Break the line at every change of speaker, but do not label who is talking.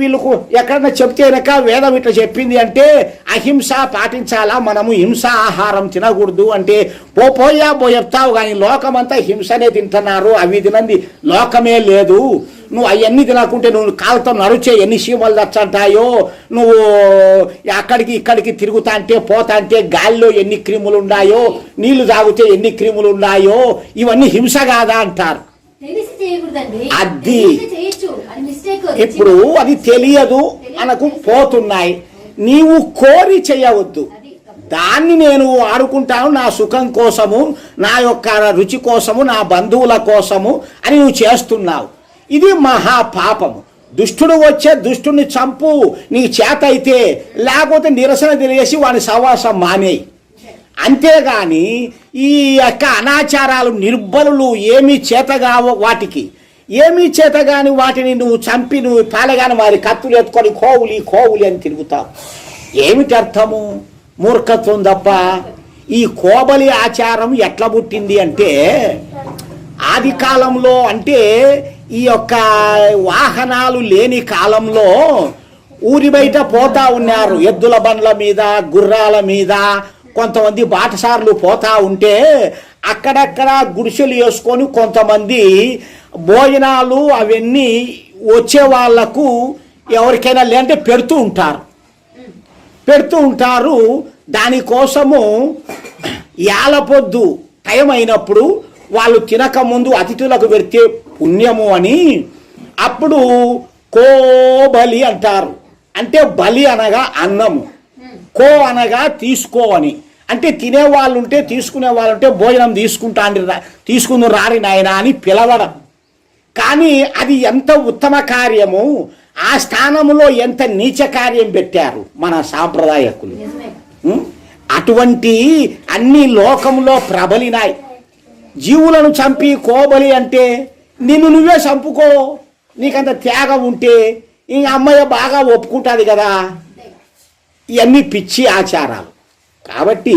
వీళ్ళకు ఎక్కడన్నా చెప్తే కనుక వేదం ఇట్లా చెప్పింది అంటే అహింస పాటించాలా, మనము హింస ఆహారం తినకూడదు అంటే పోయి చెప్తావు, కానీ లోకమంతా హింసనే తింటున్నారు, అవి తినంది లోకమే లేదు, నువ్వు అవన్నీ తినకుంటే నువ్వు కాలుతో నడిచే ఎన్ని చీమలు చచ్చంటాయో, నువ్వు అక్కడికి ఇక్కడికి తిరుగుతా అంటే పోతా అంటే గాలిలో ఎన్ని క్రిములు ఉన్నాయో, నీళ్లు తాగితే ఎన్ని క్రిములు ఉన్నాయో, ఇవన్నీ హింస కాదా అంటారు. అది ఇప్పుడు అది తెలియదు అనకు పోతున్నాయి, నీవు కోరి చేయవద్దు, దాన్ని నేను ఆడుకుంటాను నా సుఖం కోసము, నా యొక్క రుచి కోసము, నా బంధువుల కోసము అని నువ్వు చేస్తున్నావు. ఇది మహాపాపము. దుష్టుడు వచ్చే దుష్టుని చంపు నీ చేత అయితే, లేకపోతే నిరసన తెలియసి వాని సవాసం మానేయి. అంతేగాని ఈ యొక్క అనాచారాలు నిర్బలులు ఏమీ చేతగావో వాటికి, ఏమీ చేతగాని వాటిని నువ్వు చంపి నువ్వు పాలగాని వారి కత్తులు ఎత్తుకొని కోవులి అని తిరుగుతావు. ఏమిటి అర్థము? మూర్ఖత్వం తప్ప. ఈ కోబలి ఆచారం ఎట్లా పుట్టింది అంటే ఆది కాలంలో, అంటే ఈ యొక్క వాహనాలు లేని కాలంలో ఊరి బయట పోతా ఉన్నారు ఎద్దుల బండ్ల మీద, గుర్రాల మీద, కొంతమంది బాటసార్లు పోతా ఉంటే అక్కడక్కడ గుడిసెలు వేసుకొని కొంతమంది భోజనాలు అవన్నీ వచ్చే వాళ్లకు ఎవరికైనా లేదంటే పెడుతూ ఉంటారు. దానికోసము యాలపొద్దు టైం అయినప్పుడు వాళ్ళు తినకముందు అతిథులకు పెడితే పుణ్యము అని అప్పుడు కోబలి అంటారు. అంటే బలి అనగా అన్నము, కో అనగా తీసుకో అని. అంటే తినేవాళ్ళు ఉంటే తీసుకునే వాళ్ళు ఉంటే భోజనం తీసుకుని రారి నాయన అని పిలవడం. కానీ అది ఎంత ఉత్తమ కార్యము, ఆ స్థానంలో ఎంత నీచ కార్యం పెట్టారు మన సాంప్రదాయకులు. అటువంటి అన్ని లోకంలో ప్రబలినాయి. జీవులను చంపి కోబలి అంటే నిన్ను నువ్వే చంపుకో, నీకంత త్యాగం ఉంటే ఈ అమ్మాయి బాగా ఒప్పుకుంటుంది కదా. ఇవన్నీ పిచ్చి ఆచారాలు. కాబట్టి